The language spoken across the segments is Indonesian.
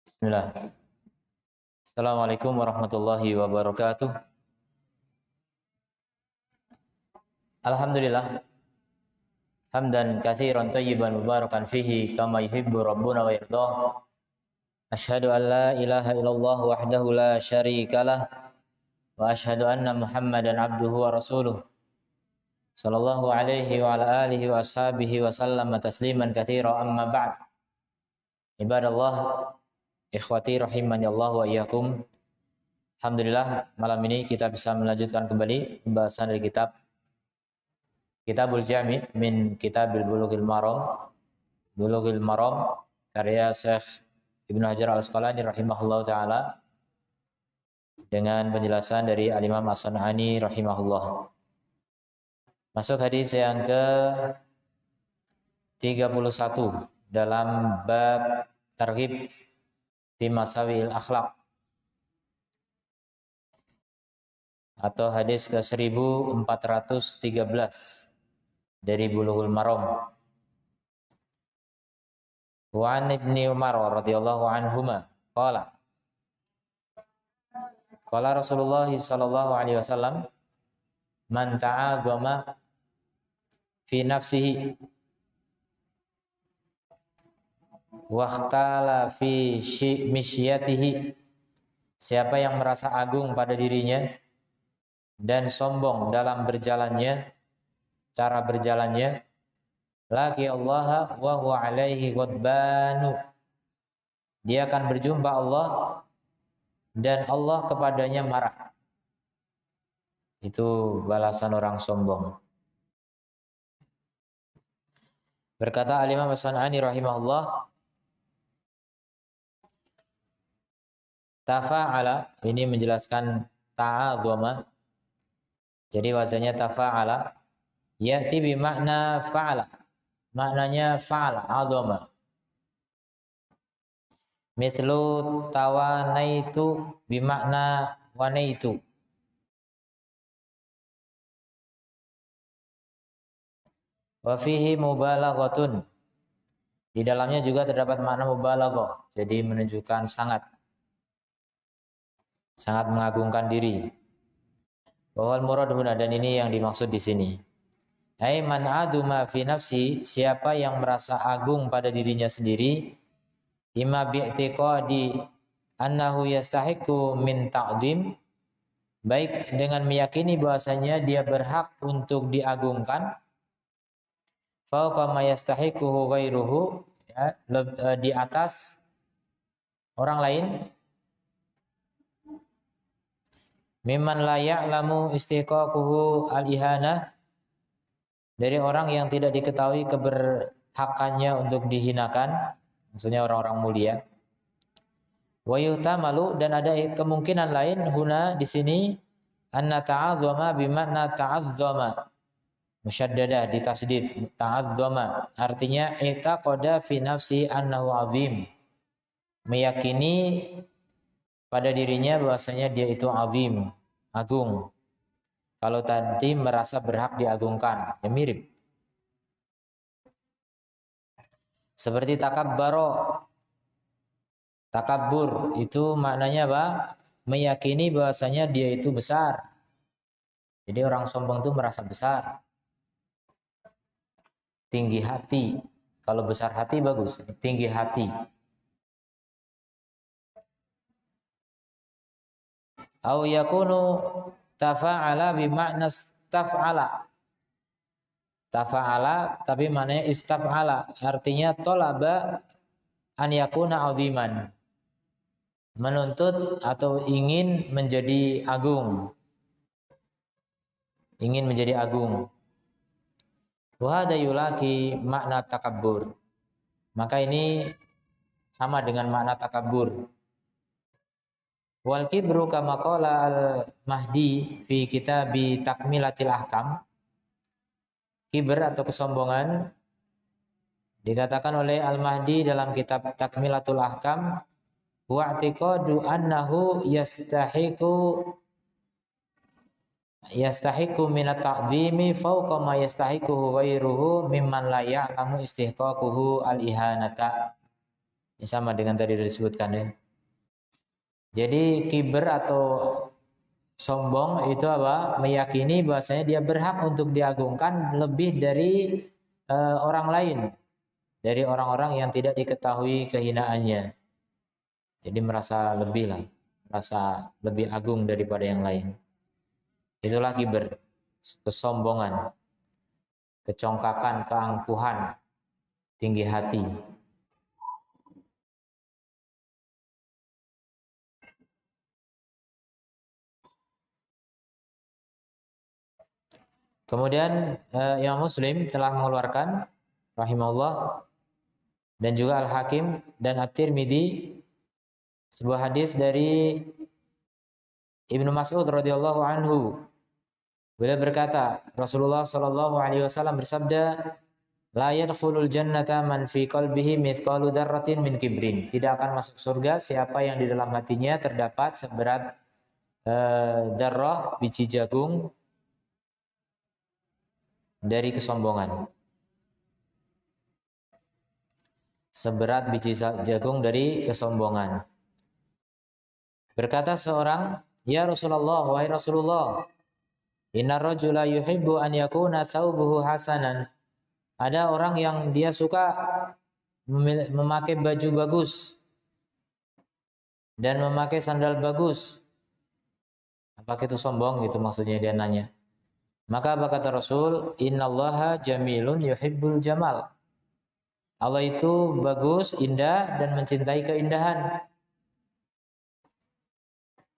Bismillah. Assalamualaikum warahmatullahi wabarakatuh. Alhamdulillah. Hamdan katsiran thayyiban mubarakan fihi kama yuhibbu rabbuna wa yardah. Asyhadu an la ilaha illallah wahdahu la syarikalah wa asyhadu anna Muhammadan abduhu wa rasuluh. Sallallahu alaihi wa ala alihi wa ashabihi wa sallama tasliman katsira amma ba'd. Ibadallah, ikhwati rahimani Allah wa iyyakum. Alhamdulillah, malam ini kita bisa melanjutkan kembali pembahasan dari Kitabul Jami' min Kitabil Bulughil Maram karya Syekh Ibnu Hajar Al-Asqalani rahimahullah ta'ala dengan penjelasan dari Al-Imam As-San'ani rahimahullah. Masuk hadis yang ke 31 dalam bab targhib fi masawi'il akhlaq atau hadis ke 1413 dari Bulughul Maram. Wa an Ibni Umar radhiyallahu anhuma qala Rasulullah sallallahu alaihi wasallam man ta'adzama fi nafsihi waqtala fi misyatihi, siapa yang merasa agung pada dirinya dan sombong dalam berjalannya, cara berjalannya, laqi Allah wa huwa alaihi ghadbanu, dia akan berjumpa Allah dan Allah kepadanya marah. Itu balasan orang sombong. Berkata Al-Imam As-San'ani rahimahullah, tafa'ala, ini menjelaskan ta'adzama. Jadi wazannya tafa'ala, ya'ti bi makna fa'ala. Maknanya fa'ala, adzama. Mithlu tawanaitu bi makna wanaitu. Wa fihi mubalaghatun. Di dalamnya juga terdapat makna mubalaghah, jadi menunjukkan sangat mengagungkan diri. Wal murad huna, dan ini yang dimaksud di sini. Ai man aduma fi nafsi, siapa yang merasa agung pada dirinya sendiri, imma bi'tiqadi annahu yastahiqu min ta'zim, baik dengan meyakini bahwasanya dia berhak untuk diagungkan, fauqa ma yastahiquhu ghairuhu, ya, di atas orang lain, mimman la ya'lamu istiqaquhu al-ihanah, dari orang yang tidak diketahui keberhakannya untuk dihinakan, maksudnya orang-orang mulia. Wa yuhtamalu, dan ada kemungkinan lain huna di sini, anna ta'azzama bimakna ta'azzama, musyaddadah di tasdid, ta'azzama artinya i'taqada fi nafsi annahu azim, meyakini pada dirinya bahwasanya dia itu azim, agung. Kalau tadi merasa berhak diagungkan, ya mirip. Seperti takabbur itu maknanya apa? Meyakini bahwasanya dia itu besar. Jadi orang sombong itu merasa besar. Tinggi hati. Kalau besar hati bagus, tinggi hati. Au yakunu tafa'ala bimakna istaf'ala. Tafa'ala tapi maknanya istaf'ala, artinya tolaba an yakuna aziman, menuntut atau ingin menjadi agung. Ingin menjadi agung. Wa hada yulaki makna takabbur. Maka ini sama dengan makna takabbur. Wal kibru kama qala al-Mahdi fi kitabi Takmilatil Ahkam. Kibr atau kesombongan dikatakan oleh Al-Mahdi dalam kitab Takmilatul Ahkam, wa i'tiqadu annahu yastahiqu min at-ta'zimi fawqa ma yastahiquhu ghairuhu mimman la ya'lamu istihqaquhu al-ihanata. Ini sama dengan tadi disebutkan ya. Jadi kiber atau sombong itu apa? Meyakini bahwasanya dia berhak untuk diagungkan lebih dari orang lain, dari orang-orang yang tidak diketahui kehinaannya. Jadi merasa lebih lah, merasa lebih agung daripada yang lain. Itulah kiber, kesombongan, kecongkakan, keangkuhan, tinggi hati. Kemudian Imam Muslim telah mengeluarkan rahimahullah dan juga Al-Hakim dan At-Tirmidzi sebuah hadis dari Ibnu Mas'ud radhiyallahu anhu. Beliau berkata, Rasulullah sallallahu alaihi wasallam bersabda, la yadkhulul jannata man fi qalbihi mithqalu dzarratin min kibrin. Tidak akan masuk surga siapa yang di dalam hatinya terdapat seberat dzarrah biji jagung dari kesombongan. Seberat biji jagung dari kesombongan. Berkata seorang, "Ya Rasulullah, wahai Rasulullah, inna rajula yuhibbu an yakuna thawbuhu hasanan." Ada orang yang dia suka memakai baju bagus dan memakai sandal bagus. Apakah itu sombong? Gitu maksudnya dia nanya. Maka apa kata Rasul? Innallaha jamilun yuhibbul jamal. Allah itu bagus, indah dan mencintai keindahan.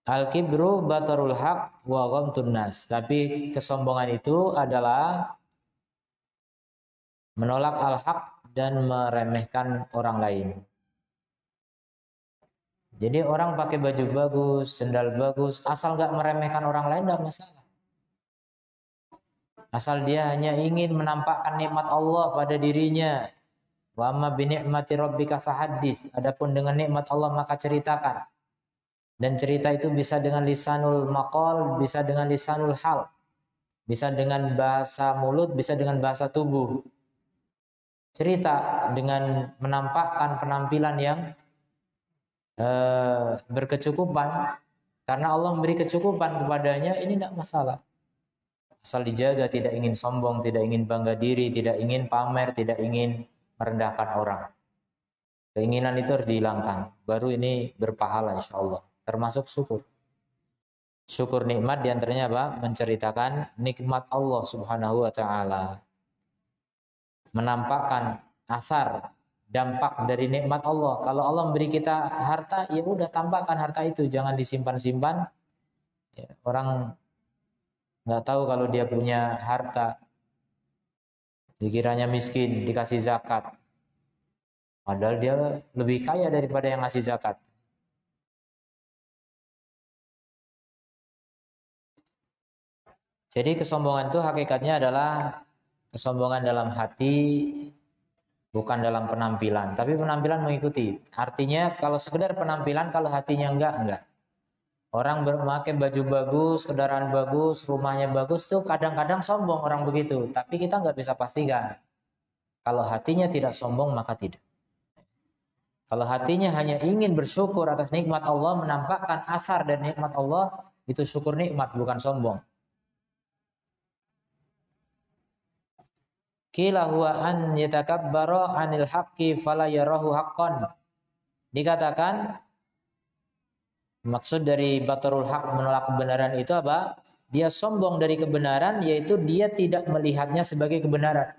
Al-kibru batarul haq wa ghamtun nas. Tapi kesombongan itu adalah menolak al-haq dan meremehkan orang lain. Jadi orang pakai baju bagus, sendal bagus, asal nggak meremehkan orang lain nggak masalah. Asal dia hanya ingin menampakkan nikmat Allah pada dirinya. Wa amma bi ni'mati rabbika fahaddits. Adapun dengan nikmat Allah maka ceritakan. Dan cerita itu bisa dengan lisanul maqal, bisa dengan lisanul hal. Bisa dengan bahasa mulut, bisa dengan bahasa tubuh. Cerita dengan menampakkan penampilan yang berkecukupan. Karena Allah memberi kecukupan kepadanya, ini tidak masalah. Asal dijaga, tidak ingin sombong, tidak ingin bangga diri, tidak ingin pamer, tidak ingin merendahkan orang. Keinginan itu harus dihilangkan. Baru ini berpahala insya Allah. Termasuk syukur. Syukur nikmat diantaranya apa? Menceritakan nikmat Allah subhanahu wa ta'ala. Menampakkan asar, dampak dari nikmat Allah. Kalau Allah memberi kita harta, ya udah tampakkan harta itu. Jangan disimpan-simpan. Ya, orang nggak tahu kalau dia punya harta. Dikiranya miskin, dikasih zakat. Padahal dia lebih kaya daripada yang ngasih zakat. Jadi kesombongan itu hakikatnya adalah kesombongan dalam hati, bukan dalam penampilan. Tapi penampilan mengikuti. Artinya kalau sekedar penampilan, kalau hatinya enggak. Orang memakai baju bagus, kendaraan bagus, rumahnya bagus, tuh kadang-kadang sombong orang begitu. Tapi kita nggak bisa pastikan. Kalau hatinya tidak sombong, maka tidak. Kalau hatinya hanya ingin bersyukur atas nikmat Allah, menampakkan asar dan nikmat Allah, itu syukur nikmat, bukan sombong. Qila huwa an yatakabbara 'anil haqqi fala yarahu haqqan. Dikatakan maksud dari batarul haq, menolak kebenaran itu apa? Dia sombong dari kebenaran, yaitu dia tidak melihatnya sebagai kebenaran.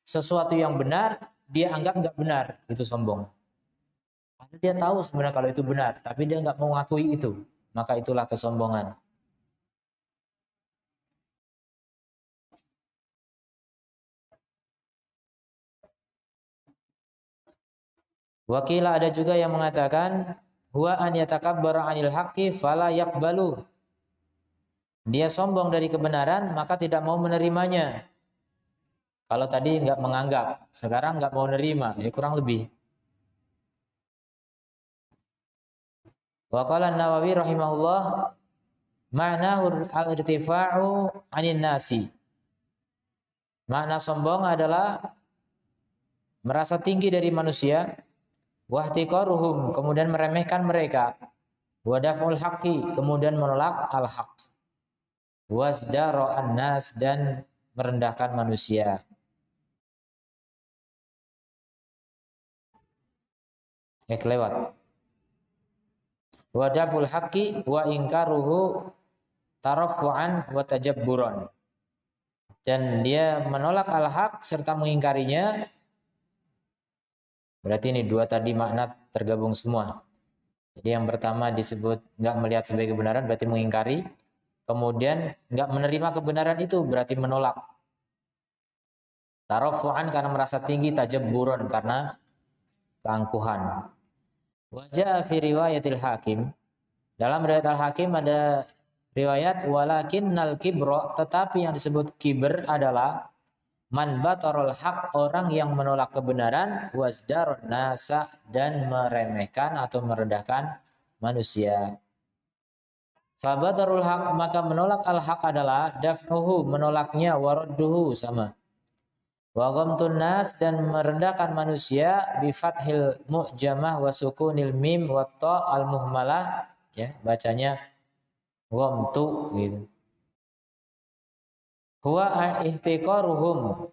Sesuatu yang benar dia anggap nggak benar, itu sombong. Padahal dia tahu sebenarnya kalau itu benar, tapi dia nggak mau mengakui itu, maka itulah kesombongan. Wakila ada juga yang mengatakan huwa an yatakabbara 'anil haqqi fala yaqbalu. Dia sombong dari kebenaran maka tidak mau menerimanya. Kalau tadi nggak menganggap, sekarang nggak mau nerima, ya kurang lebih. Wa qala An-Nawawi rahimahullah ma'nahu al-irtifa'u 'anil nasi. Makna sombong adalah merasa tinggi dari manusia. wahtiqaruhum, kemudian meremehkan mereka, wadaful haqqi, kemudian menolak al-haq, wasdaro an-nas, dan merendahkan manusia. Kelewat. Wadaful haqqi wa ingkaruhu tarafu'an wa tajabburan, dan dia menolak al-haq serta mengingkarinya. Berarti ini dua tadi makna tergabung semua. Jadi yang pertama disebut nggak melihat sebagai kebenaran, berarti mengingkari. Kemudian nggak menerima kebenaran itu, berarti menolak. Tarafu'an karena merasa tinggi, tajabburan karena keangkuhan. Wajah fi riwayatil Hakim, dalam riwayat Al-Hakim ada riwayat walakinnal kibra, tetapi yang disebut kibr adalah man batarul haq, orang yang menolak kebenaran, wasdarun nasa, dan meremehkan atau merendahkan manusia. Fa batarul haq, maka menolak al-haq adalah daf'uhu, menolaknya, waradduhu, sama. Wa ghamtun nas, dan merendahkan manusia, bi fathil mu'jamah wa sukunil mim wa ta al muhmalah, ya, bacanya ghamtu gitu. Huwa ihtiqaruhum,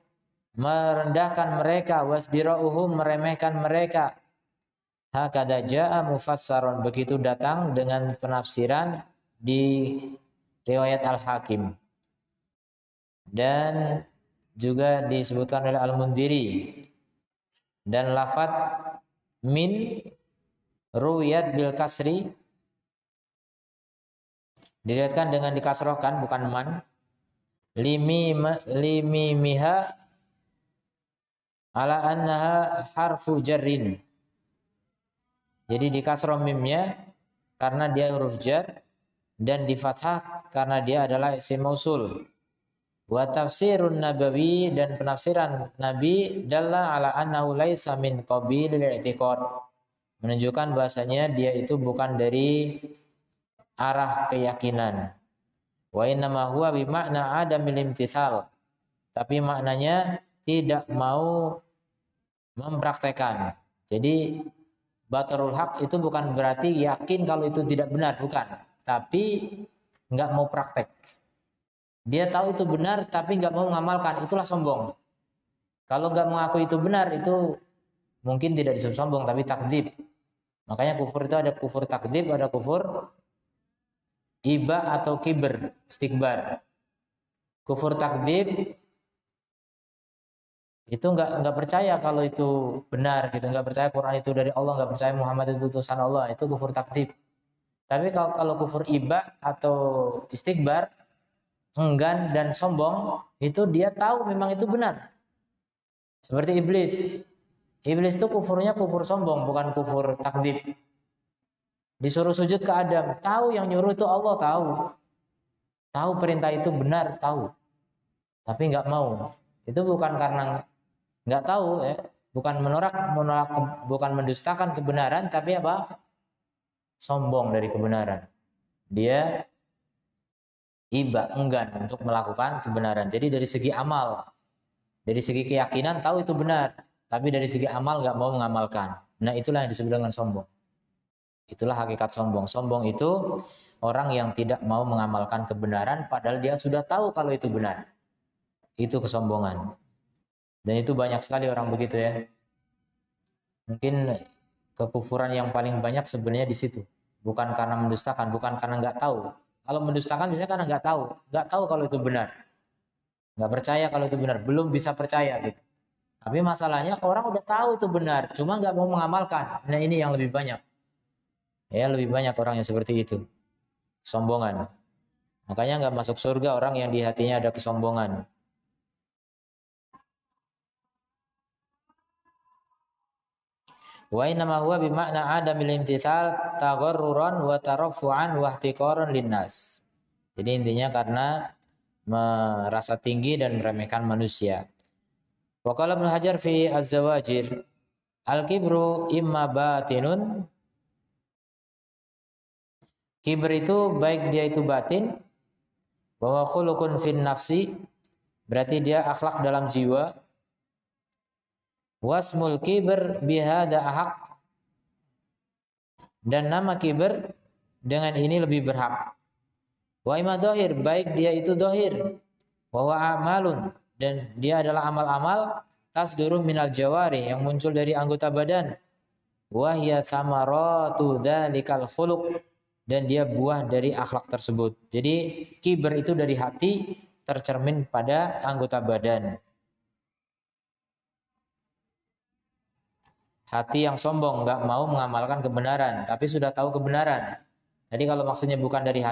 merendahkan mereka, wasdirauhum, meremehkan mereka. Hakada jaa mufassaron, begitu datang dengan penafsiran di riwayat Al-Hakim. Dan juga disebutkan oleh Al-Mundhiri. Dan lafadz min ruwiyat bil kasri, diriwayatkan dengan dikasrohkan, bukan man. Limimiha ala annaha harfu jarrin. Jadi di kasroh mimnya karena dia huruf jar, dan di fathah karena dia adalah isim mausul. Wa tafsirun nabawi, dan penafsiran Nabi, dalla ala annahu laisa min qabilil i'tiqad, menunjukkan bahasanya dia itu bukan dari arah keyakinan. Wa innama huwa bi makna adamil imtithal, tapi maknanya tidak mau mempraktekkan. Jadi batarul haq itu bukan berarti yakin kalau itu tidak benar, bukan, tapi nggak mau praktek. Dia tahu itu benar tapi nggak mau mengamalkan, itulah sombong. Kalau nggak mengaku itu benar, itu mungkin tidak disebut sombong, tapi takdzib. Makanya kufur itu ada kufur takdzib, ada kufur iba atau kibr, istikbar. Kufur takdzib itu nggak percaya kalau itu benar gitu, nggak percaya Quran itu dari Allah, nggak percaya Muhammad itu utusan Allah, itu kufur takdzib. Tapi kalau kufur iba atau istikbar, enggan dan sombong, itu dia tahu memang itu benar. Seperti iblis. Iblis itu kufurnya kufur sombong, bukan kufur takdzib. Disuruh sujud ke Adam, tahu yang nyuruh itu Allah, tahu perintah itu benar, tahu, tapi nggak mau. Itu bukan karena nggak tahu, ya, bukan menolak, bukan mendustakan kebenaran, tapi apa? Sombong dari kebenaran. Dia iba, enggan untuk melakukan kebenaran. Jadi dari segi amal, dari segi keyakinan tahu itu benar, tapi dari segi amal nggak mau mengamalkan. Nah, itulah yang disebut dengan sombong. Itulah hakikat sombong. Sombong itu orang yang tidak mau mengamalkan kebenaran padahal dia sudah tahu kalau itu benar. Itu kesombongan. Dan itu banyak sekali orang begitu, ya. Mungkin kekufuran yang paling banyak sebenarnya di situ. Bukan karena mendustakan, bukan karena nggak tahu. Kalau mendustakan biasanya karena nggak tahu kalau itu benar. Nggak percaya kalau itu benar, belum bisa percaya gitu. Tapi masalahnya orang udah tahu itu benar, cuma nggak mau mengamalkan. Nah, ini yang lebih banyak. Ya, lebih banyak orang yang seperti itu. Kesombongan. Makanya nggak masuk surga orang yang di hatinya ada kesombongan. Wa inna ma huwa bi makna adamil imtithal tagharruran wa tarafu'an wa ihtiqaran linnas. Jadi intinya karena merasa tinggi dan meremehkan manusia. Wa qala Ibnu Hajar fi Az-Zawajir, al-kibru imma batinun. Kibr itu baik dia itu batin, bahwa khuluqun fin nafsi, berarti dia akhlak dalam jiwa. Wasmul kibr bihada ahaq, Dan nama kibr dengan ini lebih berhak. Wa ima dohir, baik dia itu dohir. Wa wa amalun, dan dia adalah amal-amal tasduru minal jawari, yang muncul dari anggota badan. Wa hiya thamaratu dzalikal khuluq, dan dia buah dari akhlak tersebut. Jadi kibr itu dari hati tercermin pada anggota badan. Hati yang sombong, nggak mau mengamalkan kebenaran, tapi sudah tahu kebenaran. Jadi kalau maksudnya bukan dari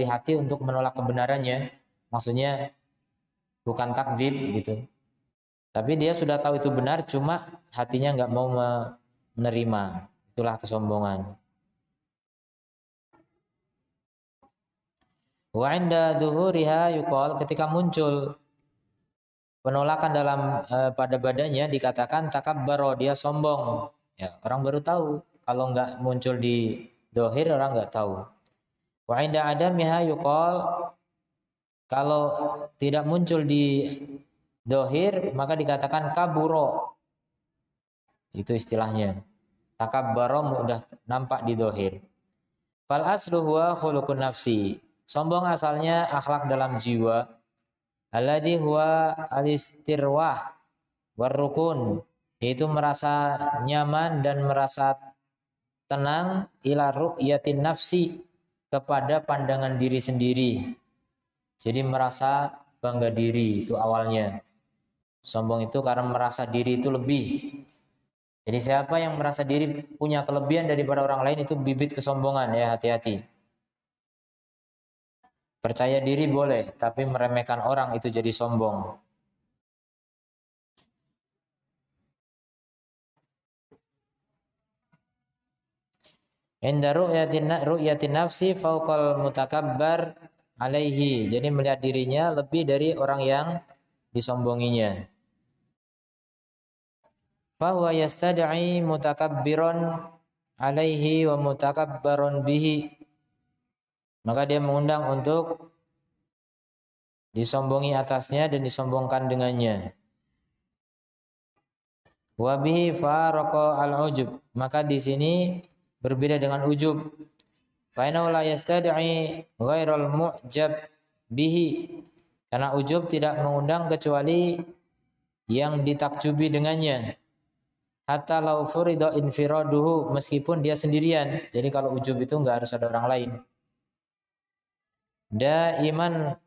hati untuk menolak kebenarannya, maksudnya bukan takdzib gitu. Tapi dia sudah tahu itu benar, cuma hatinya nggak mau menerima. Itulah kesombongan. Wa inda dhuhuriha yuqal, ketika muncul penolakan dalam pada badannya dikatakan takabbaro, dia sombong. Ya, orang baru tahu. Kalau nggak muncul di dohir, orang nggak tahu. Wa inda adamiha yuqal, kalau tidak muncul di dohir maka dikatakan kaburo. Itu istilahnya. Takabbaro mudah nampak di dohir. Fal aslu huwa khuluqun nafsi. Sombong asalnya akhlak dalam jiwa. Alladhi huwa alistirwah warrukun, yaitu merasa nyaman dan merasa tenang ila ru'yatin nafsi, kepada pandangan diri sendiri. Jadi merasa bangga diri itu awalnya. Sombong itu karena merasa diri itu lebih. Jadi siapa yang merasa diri punya kelebihan daripada orang lain, itu bibit kesombongan, ya, hati-hati. Percaya diri boleh, tapi meremehkan orang itu jadi sombong. Inda ru'yatin nafsi fauqal mutakabbar alaihi. Jadi melihat dirinya lebih dari orang yang disombonginya. Fahuwa yastad'i mutakabbiron alaihi wa mutakabbaron bihi. Maka dia mengundang untuk disombongi atasnya dan disombongkan dengannya. Wa bihi faraqa al-ujub. Maka di sini berbeda dengan ujub. Fa innahu la yastad'i ghairal mu'jab bihi. Karena ujub tidak mengundang kecuali yang ditakjubi dengannya. Hatta law furida infiraduhu, meskipun dia sendirian. Jadi kalau ujub itu enggak harus ada orang lain. Daiman,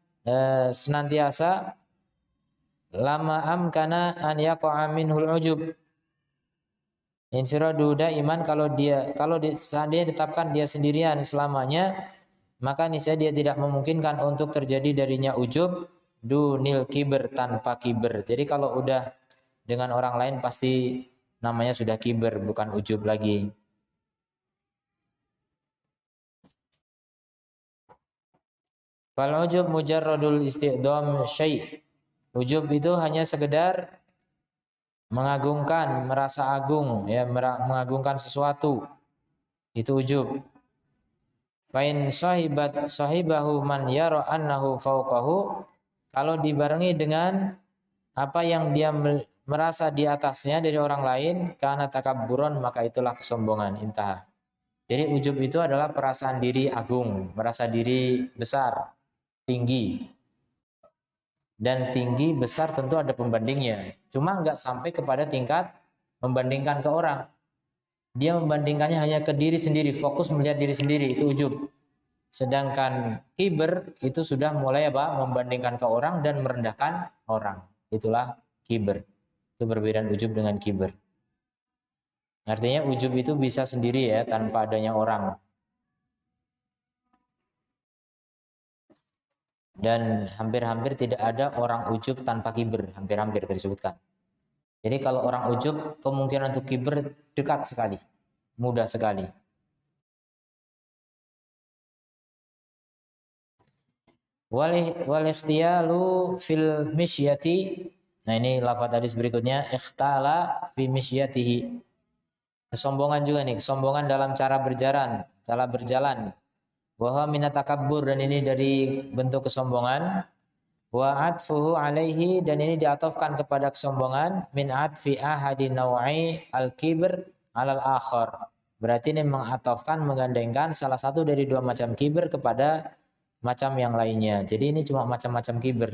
senantiasa, lama amkana an yaqa'a minhul ujub. Infiradu daiman, kalau seandainya ditetapkan dia sendirian selamanya, maka niscaya dia tidak memungkinkan untuk terjadi darinya ujub dunil kiber, tanpa kiber. Jadi kalau udah dengan orang lain pasti namanya sudah kiber, bukan ujub lagi. Fal ujub mujarradul istiqdam syai'. Ujub itu hanya sekedar mengagungkan, merasa agung, ya, mengagungkan sesuatu. Itu ujub. Fain sahibahu man yara annahu fauqahu, kalau dibarengi dengan apa yang dia merasa di atasnya dari orang lain, karena takabburon, maka itulah kesombongan. Intah. Jadi ujub itu adalah perasaan diri agung, merasa diri besar, tinggi. Dan tinggi besar tentu ada pembandingnya. Cuma nggak sampai kepada tingkat membandingkan ke orang. Dia membandingkannya hanya ke diri sendiri, fokus melihat diri sendiri, itu ujub. Sedangkan kiber itu sudah mulai membandingkan ke orang dan merendahkan orang. Itulah kiber. Itu perbedaan ujub dengan kiber. Artinya ujub itu bisa sendiri, ya, tanpa adanya orang. Dan hampir-hampir tidak ada orang ujub tanpa kiber, hampir-hampir disebutkan. Jadi kalau orang ujub, kemungkinan untuk kiber dekat sekali, mudah sekali. Wal ikhtiyalu fil misyati. Nah, ini lafaz hadis berikutnya, ikhtala fi misyatihi. Kesombongan juga nih, kesombongan dalam cara berjalan. Wa huwa minat takabbur, dan ini dari bentuk kesombongan. Wa atfuhu alaihi, dan ini diatofkan kepada kesombongan, min atfi ahadi naw'i al-kibr alal akhar. Berarti ini mengatofkan, menggandengkan salah satu dari dua macam kibir kepada macam yang lainnya. Jadi ini cuma macam-macam kibir.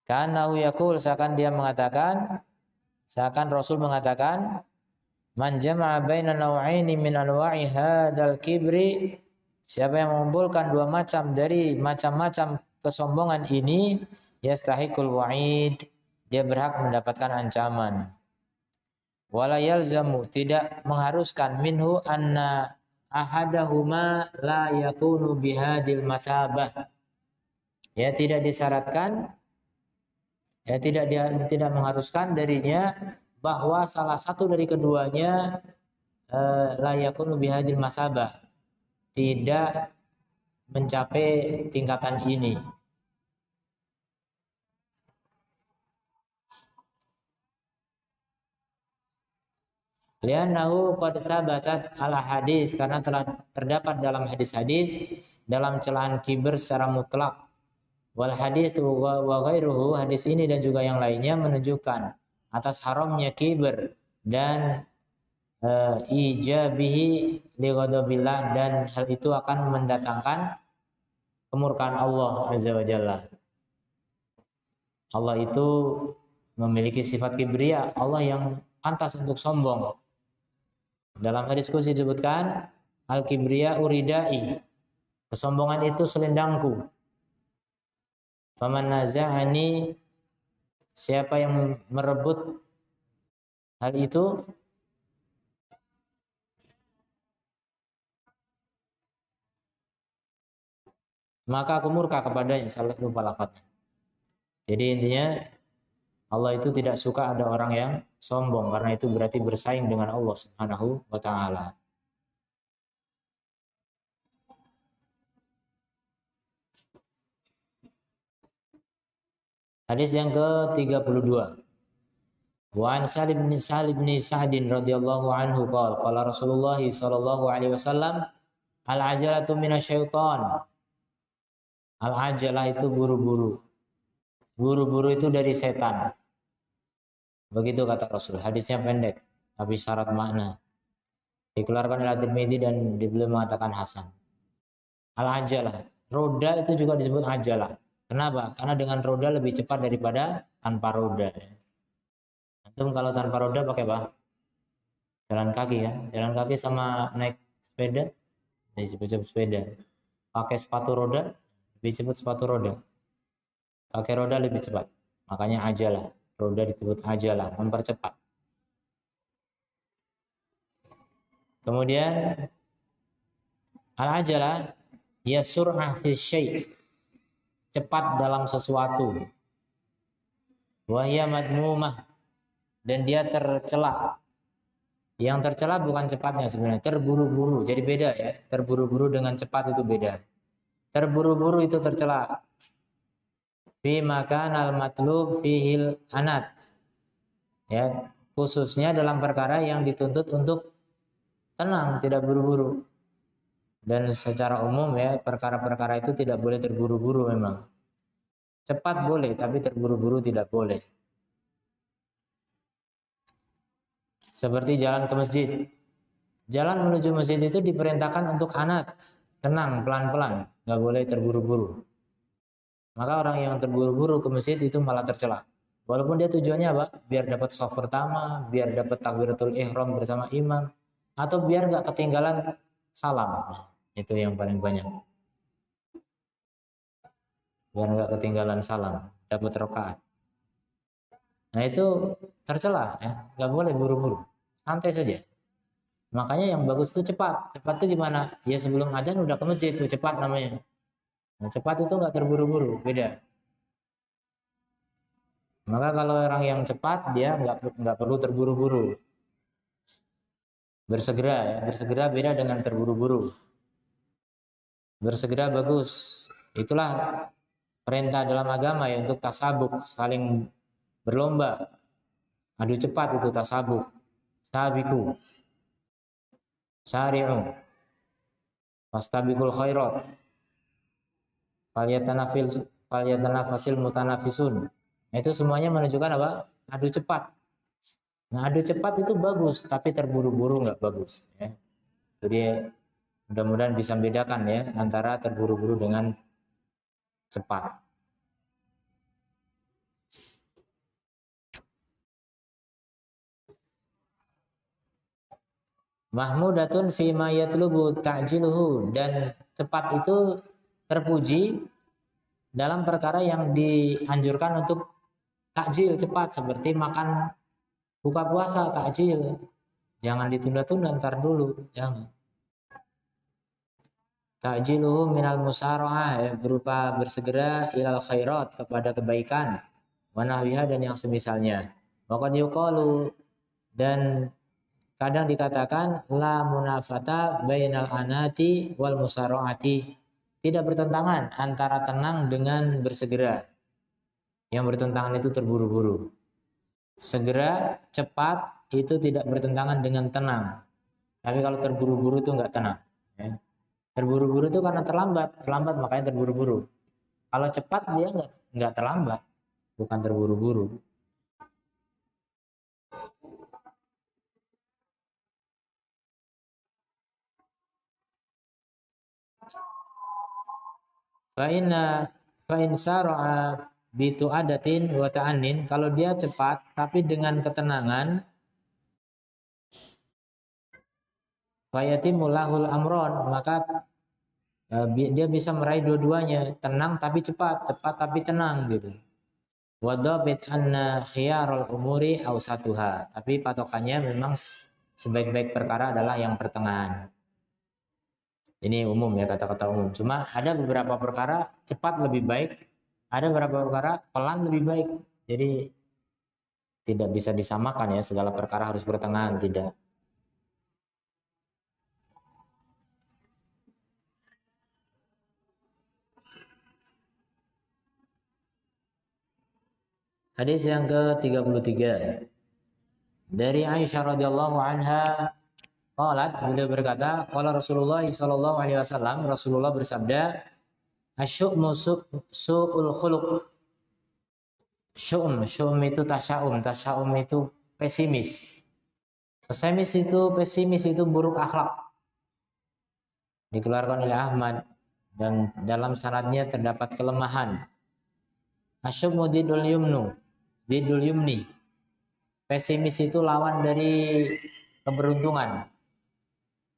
Kanahu yaqul, seakan dia mengatakan, seakan Rasul mengatakan, man jama'a baina naw'aini min anwa'i hadzal kibri, siapa yang mengumpulkan dua macam dari macam-macam kesombongan ini, yastahiqul wa'id, dia berhak mendapatkan ancaman. Wala yalzamu, tidak mengharuskan, minhu anna ahadahuma la yakunu bihadil mathabah, ya tidak disyaratkan, ya tidak mengharuskan darinya bahwa salah satu dari keduanya la yakunu bihadil mathabah, tidak mencapai tingkatan ini. Li'annahu qad thabatat ala hadis, karena telah terdapat dalam hadis-hadis dalam celaan kibir secara mutlak. Wal hadis wa ghairuhu, hadis ini dan juga yang lainnya menunjukkan atas haramnya kibir dan ijabihi li ghadabillah, dan hal itu akan mendatangkan kemurkaan Allah azza wa jalla. Allah itu memiliki sifat kibria, Allah yang pantas untuk sombong. Dalam hadis qudsi disebutkan, al-kibriya uridai, kesombongan itu selendangku. Faman naza'ani, siapa yang merebut hal itu, maka aku murka kepadanya. Salah lupa lafadznya. Jadi intinya Allah itu tidak suka ada orang yang sombong, karena itu berarti bersaing dengan Allah Subhanahu wa taala. Hadis yang ke-32. Wa an Salim bin Sa'din radhiyallahu anhu qala Rasulullah sallallahu alaihi wasallam, al-ajalatu minasyaiton. Al-ajalah itu buru-buru. Buru-buru itu dari setan. Begitu kata Rasul. Hadisnya pendek tapi syarat makna. Dikeluarkan oleh At-Tirmidzi dan beliau mengatakan hasan. Al-ajalah, roda itu juga disebut ajalah. Kenapa? Karena dengan roda lebih cepat daripada tanpa roda. Antum kalau tanpa roda pakai apa? Jalan kaki kan? Jalan kaki sama naik sepeda, disebut sepeda. Pakai sepatu roda, lebih cepat sepatu roda. Pakai roda lebih cepat. Makanya ajalah. Roda disebut ajalah, mempercepat. Kemudian al-ajalah ya sur'ah fi syai', cepat dalam sesuatu. Wa hiya madmumah, dan dia tercela. Yang tercela bukan cepatnya sebenarnya, terburu-buru. Jadi beda ya, terburu-buru dengan cepat itu beda. Terburu-buru itu tercela. Fi makanal matlub fihil anat. Ya, khususnya dalam perkara yang dituntut untuk tenang, tidak buru-buru. Dan secara umum ya, perkara-perkara itu tidak boleh terburu-buru memang. Cepat boleh, tapi terburu-buru tidak boleh. Seperti jalan ke masjid. Jalan menuju masjid itu diperintahkan untuk anat, tenang, pelan-pelan, nggak boleh terburu-buru. Maka orang yang terburu-buru ke masjid itu malah tercela. Walaupun dia tujuannya apa? Biar dapat shaf pertama, biar dapat takbiratul ihram bersama imam, atau biar nggak ketinggalan salam. Itu yang paling banyak. Biar nggak ketinggalan salam, dapat rakaat. Nah itu tercela ya, nggak boleh buru-buru, santai saja. Makanya yang bagus itu cepat. Cepat itu gimana? Ya sebelum adzan udah ke masjid itu cepat namanya. Nah, cepat itu nggak terburu-buru, beda. Maka kalau orang yang cepat dia nggak perlu terburu-buru. Bersegera ya, bersegera beda dengan terburu-buru. Bersegera bagus. Itulah perintah dalam agama ya, untuk tasabuk, saling berlomba. Adu cepat itu tasabuk. Sabiku. Sari'u. Fastabiqul khairat. Falyatanafasil mutanafisun. Itu semuanya menunjukkan apa? Adu cepat. Nah, adu cepat itu bagus, tapi terburu-buru nggak bagus. Ya. Jadi mudah-mudahan bisa membedakan ya antara terburu-buru dengan cepat. Mahmudatun fima yatlubu ta'jiluhu, dan cepat itu terpuji dalam perkara yang dianjurkan untuk takjil cepat, seperti makan buka puasa takjil. Jangan ditunda-tunda, ntar dulu, jangan. Ta'jiluhu minal musara'ah, berupa bersegera ilal khairat, kepada kebaikan, wa nahwiha, dan yang semisalnya. Maka yuqalu, dan kadang dikatakan la munafata bainal anati wal musara'ati, tidak bertentangan antara tenang dengan bersegera. Yang bertentangan itu terburu-buru. Segera, cepat itu tidak bertentangan dengan tenang. Tapi kalau terburu-buru itu nggak tenang. Ya. Terburu-buru itu karena terlambat makanya terburu-buru. Kalau cepat dia nggak terlambat, bukan terburu-buru. Fa'in sara'a bitu adatin wa ta'anin, kalau dia cepat tapi dengan ketenangan, fayatimulahul amron, maka dia bisa meraih dua-duanya, tenang tapi cepat, cepat tapi tenang gitu. Wadhabit anna khiyarul umuri awsatuha, tapi patokannya memang sebaik-baik perkara adalah yang pertengahan. Ini umum ya, kata-kata umum. Cuma ada beberapa perkara cepat lebih baik, ada beberapa perkara pelan lebih baik. Jadi tidak bisa disamakan ya, segala perkara harus pertengahan, tidak. Hadis yang ke-33 dari Aisyah radhiyallahu anha, qalat, beliau berkata, qala Rasulullah sallallahu alaihi wasallam, Rasulullah bersabda, asyu'mu su'ul khuluq. Syum itu tasya'um itu pesimis. Pesimis itu buruk akhlak. Dikeluarkan oleh Ahmad, dan dalam sanadnya terdapat kelemahan. Asyumu didul yumni. Pesimis itu lawan dari keberuntungan.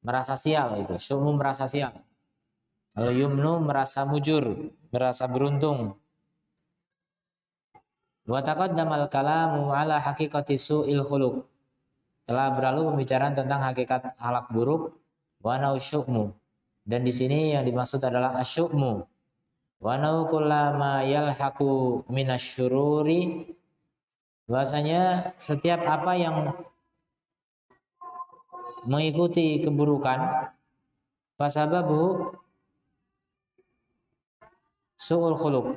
Merasa sial itu. Syumu merasa sial. Kalau yumnu merasa mujur, merasa beruntung. Wa taqaddamal kalamu ala haqiqati su'il khuluq. Telah berlalu pembicaraan tentang hakikat akhlak buruk, wa nausyu'mu. Dan di sini yang dimaksud adalah asyu'mu. Wa nau kullama yalhaqu minasyururi, bahwasanya setiap apa yang mengikuti keburukan, fasababu su'ul khuluq.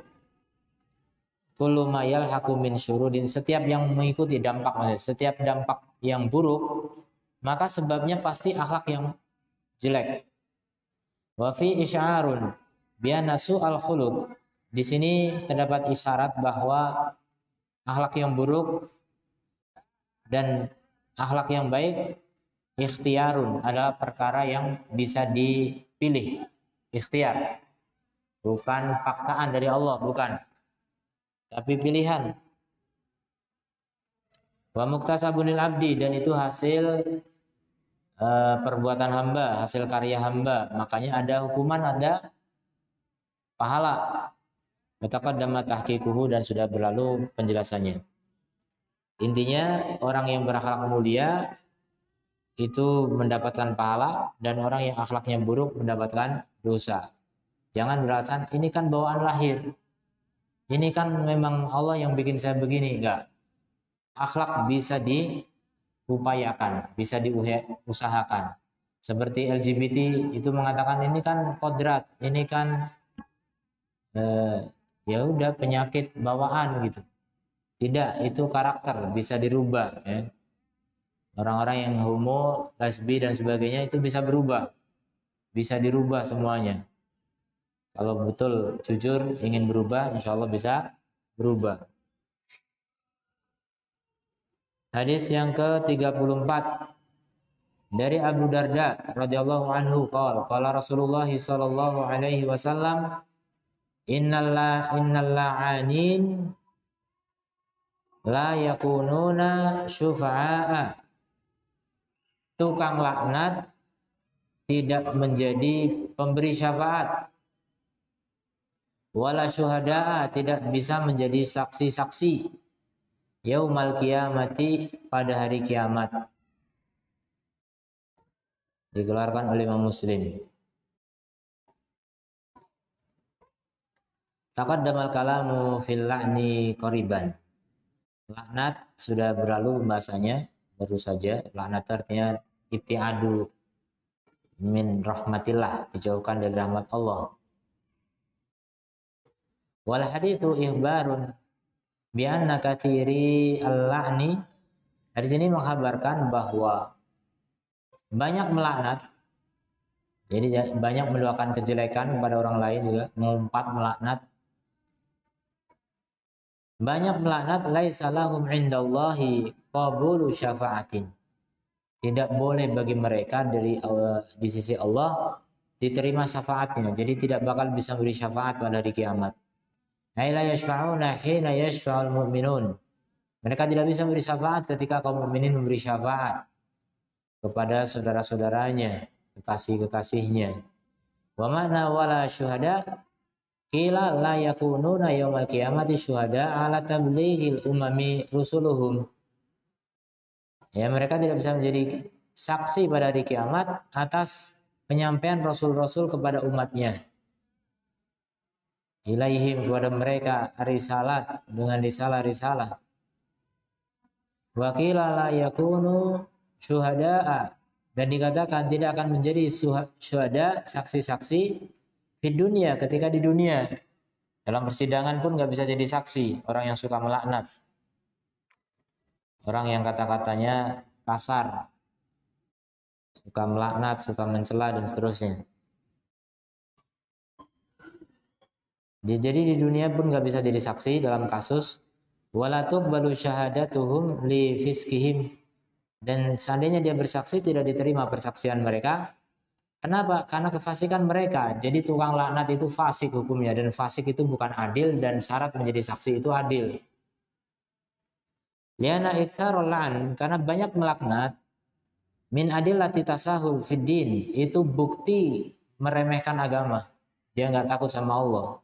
Kullu ma yalhaqu min syurudin, setiap yang mengikuti dampak, setiap dampak yang buruk, maka sebabnya pasti akhlak yang jelek. Wa fi isy'arun bi anna su'al khuluq. Di sini terdapat isyarat bahwa akhlak yang buruk dan akhlak yang baik ikhtiyarun, adalah perkara yang bisa dipilih. Ikhtiar, bukan paksaan dari Allah, bukan, tapi pilihan. Wa muktasabunil abdi, dan itu hasil perbuatan hamba, hasil karya hamba, makanya ada hukuman, ada pahala. Taqaddama tahqiquhu, dan sudah berlalu penjelasannya. Intinya orang yang berakhlak mulia itu mendapatkan pahala, dan orang yang akhlaknya buruk mendapatkan dosa. Jangan beralasan ini kan bawaan lahir, ini kan memang Allah yang bikin saya begini. Enggak. Akhlak bisa diupayakan, bisa diusahakan. Seperti LGBT itu mengatakan ini kan kodrat, ini kan ya udah penyakit bawaan gitu. Tidak, itu karakter, bisa dirubah ya. Orang-orang yang homo, lesbi dan sebagainya itu bisa berubah, bisa dirubah semuanya. Kalau betul jujur ingin berubah, insya Allah bisa berubah. Hadis yang ke-34 dari Abu Darda radhiyallahu anhu qala Rasulullah sallallahu alaihi wasallam innal la'anin la yakununa syufa'a. Tukang laknat tidak menjadi pemberi syafaat. Wala syuhada'a, tidak bisa menjadi saksi-saksi. Yaumal qiyamati, pada hari kiamat. Dikeluarkan oleh Imam Muslim. Taqaddamal kalamu fil la'ni qariban. Laknat sudah berlalu pembahasannya baru saja. Laknat artinya ibtiadu min rahmatillah, dijauhkan dari rahmat Allah. Wal hadithu ihbarun bi anna katsiri al-la'ni. Hadis ini menghabarkan bahwa banyak melaknat, jadi banyak mendoakan kejelekan kepada orang lain juga, mengumpat melaknat. Banyak melaknat laisa lahum indallahi qabulu syafaatin. Tidak boleh bagi mereka di sisi Allah diterima syafaatnya. Jadi tidak bakal bisa beri syafaat pada hari kiamat. La yashfa'una hina yashfa'ul mu'minun. Mereka tidak bisa beri syafaat ketika kaum mukminin memberi syafaat kepada saudara-saudaranya, kekasih-kekasihnya. Wa ma'na wala syuhada qila la yakununa yaumal qiyamati syuhada ala tablighil umami rusuluhum. Ya, mereka tidak bisa menjadi saksi pada hari kiamat atas penyampaian rasul-rasul kepada umatnya. Ilaihim, kepada mereka, risalat, dengan risalah-risalah. Wa qila la yakunu syuhada'a, dan dikatakan tidak akan menjadi syuhada, saksi-saksi di dunia, ketika di dunia. Dalam persidangan pun nggak bisa jadi saksi orang yang suka melaknat, orang yang kata-katanya kasar, suka melaknat, suka mencela dan seterusnya. Jadi di dunia pun nggak bisa jadi saksi dalam kasus wala tuqbalu syahadatuhum li fiskihim, dan seandainya dia bersaksi tidak diterima persaksian mereka. Kenapa? Karena kefasikan mereka. Jadi tukang laknat itu fasik hukumnya, dan fasik itu bukan adil, dan syarat menjadi saksi itu adil. Liana iktsarul la'n, karena banyak melaknat, min adillati tasahul fid din, itu bukti meremehkan agama. Dia nggak takut sama Allah.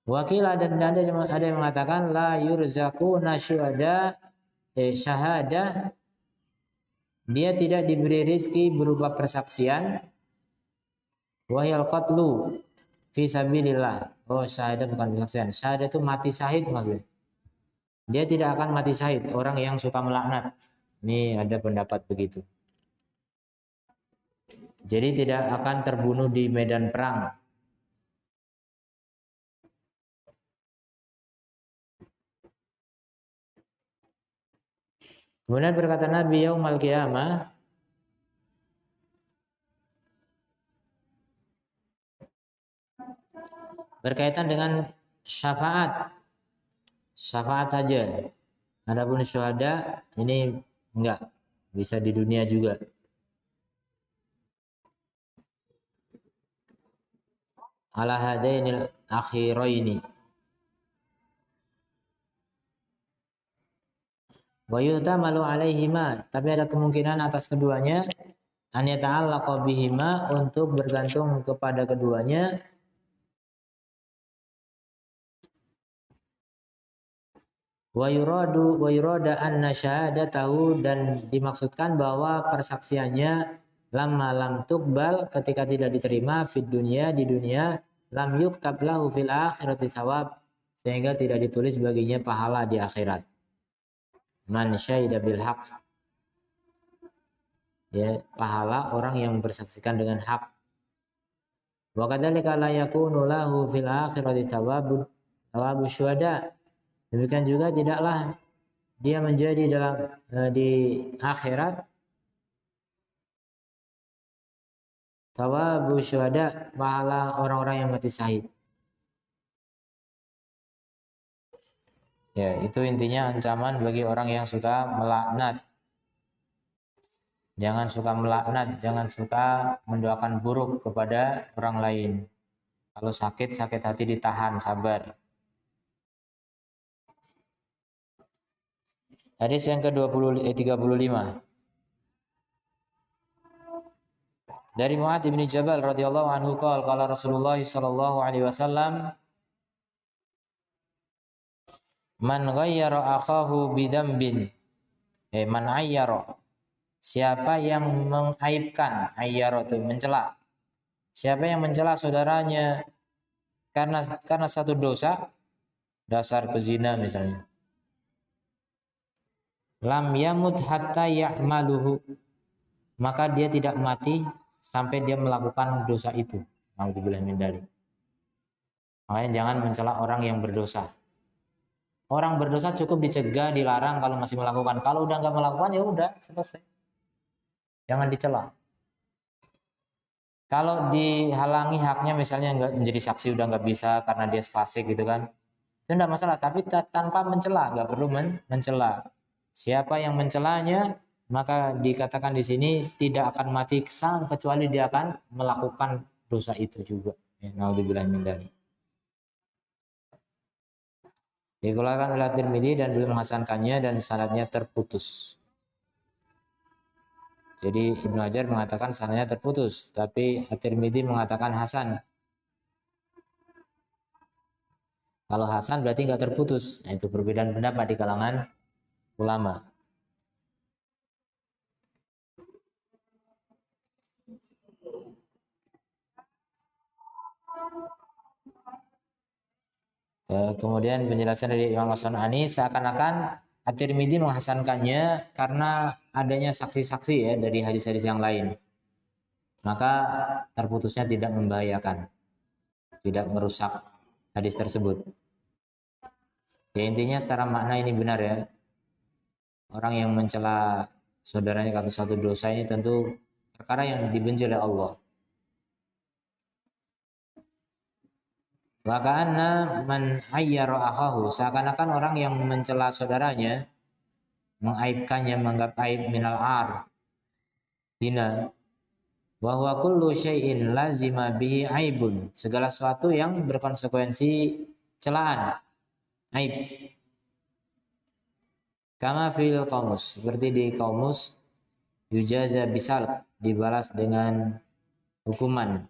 Wakilah, dan ada yang mengatakan la yurzaquna syuhada syahadah, dia tidak diberi rizki berupa persaksian. Wahyal qatlu fi sabilillah. Oh, syahadah bukan persaksian. Syahadah itu mati syahid maksudnya. Dia tidak akan mati syahid, orang yang suka melaknat. Ini ada pendapat begitu. Jadi tidak akan terbunuh di medan perang. Kemudian berkata Nabi yaumal qiyamah, berkaitan dengan syafaat. Syafaat saja. Adapun syuhada ini enggak, bisa di dunia juga. Ala hadainil akhiraini. Wa yuhtamalu alaihima, tapi ada kemungkinan atas keduanya an yata'allaqa bihima, untuk bergantung kepada keduanya. Wa yurada anna syahadatahu, dan dimaksudkan bahwa persaksiannya lamma lam tuqbal, ketika tidak diterima fid dunya, di dunia, lam yuktab lahu fil akhirati thawab, sehingga tidak ditulis baginya pahala di akhirat. Man syahida bil haq, ya, pahala orang yang bersaksikan dengan hak. Wa kadzalika la yakunu lahu fil akhirati thawabu syuhada. Demikian juga tidaklah dia menjadi di akhirat thawabu syuhada, pahala orang-orang yang mati syahid. Ya, itu intinya ancaman bagi orang yang suka melaknat. Jangan suka melaknat, jangan suka mendoakan buruk kepada orang lain. Kalau sakit, sakit hati ditahan, sabar. Hadis yang ke-35. Dari Mu'adz bin Jabal radhiyallahu anhu qala Rasulullah sallallahu alaihi wasallam, man ghayyara akhahu bidambin, man ayyara, siapa yang mengaibkan, ayyara itu mencela, siapa yang mencela saudaranya karena satu dosa, dasar pezina misalnya, lam yamut hatta ya'maluhu, maka dia tidak mati sampai dia melakukan dosa itu. Nauzubillah min dzalik. Makanya jangan mencela orang yang berdosa. Orang berdosa cukup dicegah, dilarang kalau masih melakukan. Kalau udah nggak melakukan ya udah selesai. Jangan dicela. Kalau dihalangi haknya misalnya nggak menjadi saksi udah nggak bisa karena dia fasik gitu kan, itu tidak masalah. Tapi tanpa mencela, nggak perlu mencela. Siapa yang mencelanya maka dikatakan di sini tidak akan mati kecuali dia akan melakukan dosa itu juga. Ya, naudzubillah min dzalik. Dikeluarkan oleh Tirmidzi dan beliau menghasankannya dan sanadnya terputus. Jadi Ibnu Hajar mengatakan sanadnya terputus, tapi At-Tirmidzi mengatakan hasan. Kalau hasan berarti nggak terputus. Nah, itu perbedaan pendapat di kalangan ulama. Kemudian penjelasan dari Imam As-San'ani, seakan-akan At-Tirmidzi menghasankannya karena adanya saksi-saksi ya dari hadis-hadis yang lain. Maka terputusnya tidak membahayakan, tidak merusak hadis tersebut. Ya intinya secara makna ini benar ya. Orang yang mencela saudaranya karena satu dosa ini tentu perkara yang dibenci oleh Allah. Wa ka'anna man ayyara akhahu, seakan-akan orang yang mencela saudaranya, mengaibkannya, menganggap aib minal ar, hina, wa huwa kullu syai'in lazima bihi aibun, segala sesuatu yang berkonsekuensi celaan, aib. Kama fil qaumus, seperti di qaumus, yujaza bisal, dibalas dengan hukuman.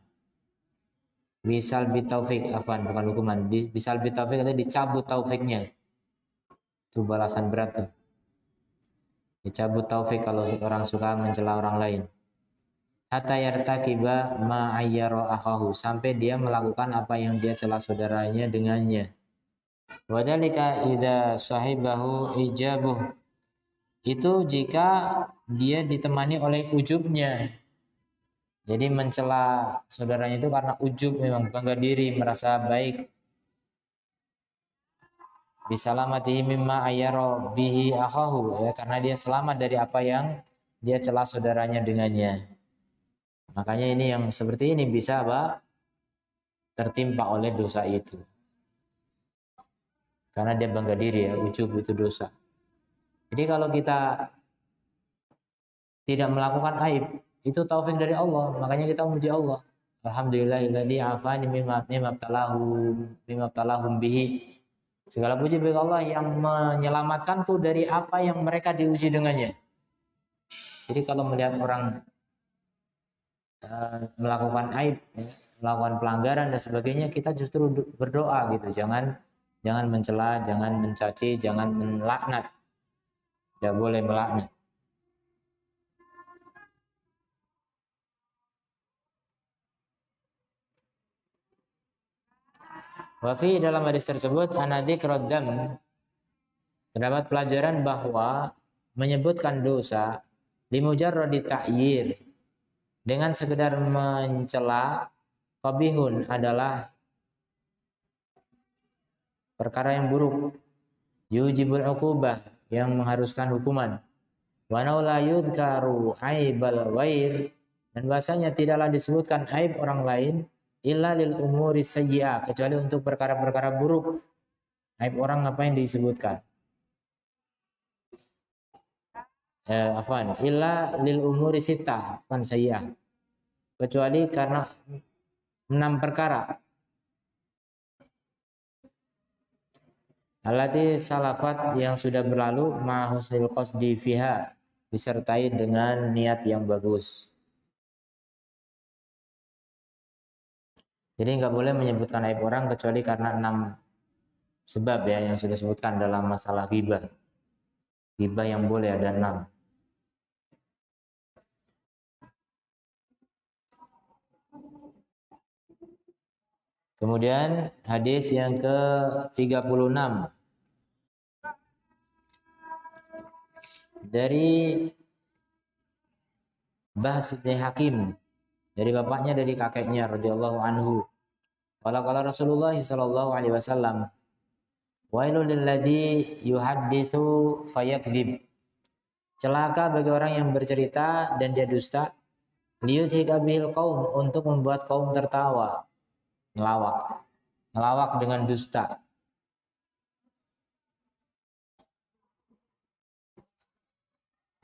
Bisal bitaufik, afan bukan hukuman, bisal bitaufik itu dicabut taufiknya, itu balasan berat tuh. Dicabut taufik kalau orang suka mencela orang lain. Hatta yartakiba ma ayyara akhahu, sampai dia melakukan apa yang dia cela saudaranya dengannya. Wadhalika idza sahibahu ijabuh, itu jika dia ditemani oleh ujubnya. Jadi mencela saudaranya itu karena ujub, memang bangga diri, merasa baik. Bisalamatihi mimma ayyara bihi akhahu, ya, karena dia selamat dari apa yang dia cela saudaranya dengannya. Makanya ini yang seperti ini bisa apa? Tertimpa oleh dosa itu. Karena dia bangga diri ya, ujub itu dosa. Jadi kalau kita tidak melakukan aib, itu taufik dari Allah. Makanya kita memuji Allah. Alhamdulillahilladzi afani mimma talahum bihi. Segala puji bagi Allah yang menyelamatkanku dari apa yang mereka diuji dengannya. Jadi kalau melihat orang melakukan aib, ya, melakukan pelanggaran dan sebagainya, kita justru berdoa gitu. Jangan mencela, jangan mencaci, jangan melaknat. Tidak boleh melaknat. Wafi dalam hadis tersebut anadik rodam, terdapat pelajaran bahwa menyebutkan dosa limujarrodi ta'yir, dengan sekedar mencela, qabihun, adalah perkara yang buruk, yujibul uqubah, yang mengharuskan hukuman, wa la yudhkaru aibal ghair, dan bahasanya tidaklah disebutkan aib orang lain illa lil umuri sayyi'ah, kecuali untuk perkara-perkara buruk, Aib orang ngapain disebutkan? Afwan, illa lil umuri sitah kan saya. Kecuali karena 6 perkara. Allati salafat yang sudah berlalu ma husnil qasdi fiha, disertai dengan niat yang bagus. Jadi nggak boleh menyebutkan aib orang kecuali karena 6 sebab ya yang sudah disebutkan dalam masalah ghibah. Ghibah yang boleh ada 6. Kemudian hadis yang ke-36 dari Bahs bin Hakim, dari bapaknya dari kakeknya radhiyallahu anhu. Qala Rasulullah sallallahu alaihi wasallam, wailul lilladzi yuhadditsu fayakdzib. Celaka bagi orang yang bercerita dan dia dusta, liyudhika bihil qaum, untuk membuat kaum tertawa. Ngelawak dengan dusta.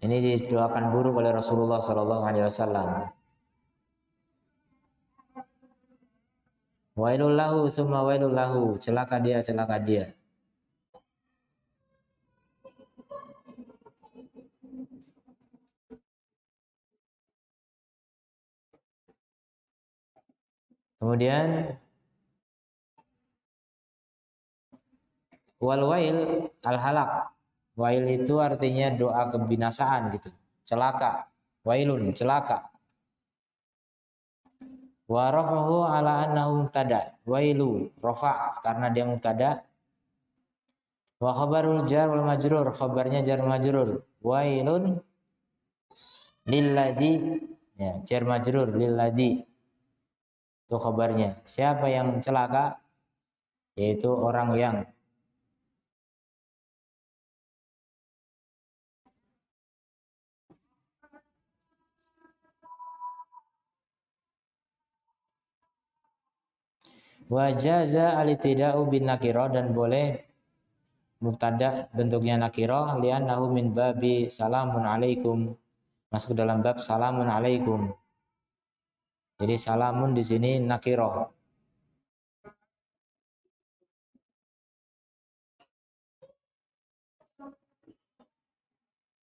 Ini didoakan buruk oleh Rasulullah sallallahu alaihi wasallam. Wailul lahu tsumma wailul lahu, celaka dia, celaka dia. Kemudian wal wail al halak. Wail itu artinya doa kebinasaan gitu. Celaka. Wailun, celaka. Wa rafahu ala annahu mubtada. Wailu, rafa karena dia mubtada. Wa khabarul jar wal majrur, khabarnya jar majrur. Wailun lilladzi, ya, jar majrur lilladzi. Itu khabarnya. Siapa yang celaka? Yaitu orang yang wajaza alitida'u bin nakiro, dan boleh mubtada bentuknya nakiro li'annahu min babi salamun alaikum, masuk dalam bab salamun alaikum. Jadi salamun di sini nakiro.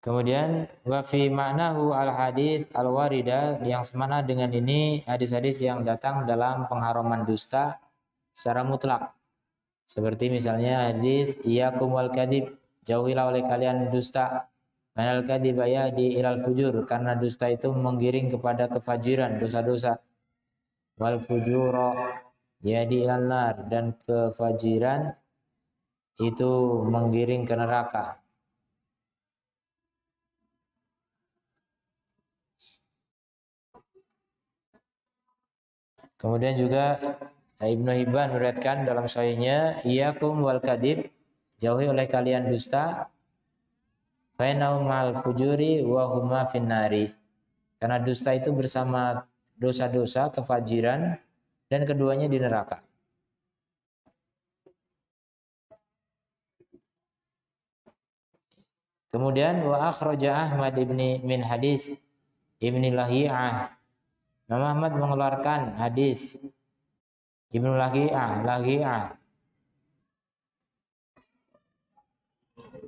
Kemudian wa fi ma'nahu al hadis al warida, yang semana dengan ini hadis-hadis yang datang dalam pengharaman dusta secara mutlak. Seperti misalnya hadis iyyakum wal kadzib, jauhilah oleh kalian dusta. Manal kadzib yahdi ilal fujur, karena dusta itu menggiring kepada kefajiran, dosa-dosa. Wal fujura yahdi ilal nar, dan kefajiran itu menggiring ke neraka. Kemudian juga Ibnu Hibban meriwayatkan dalam sahihnya, iyyakum wal kadzib, jauhi oleh kalian dusta, fa innahu ma'al fujuri wa huma finnari, karena dusta itu bersama dosa-dosa, kefajiran, dan keduanya di neraka. Kemudian wa akhraja Ahmad min hadis Ibnu Lahiyah. Imam Ahmad mengeluarkan hadis Ibnu Lahiyah.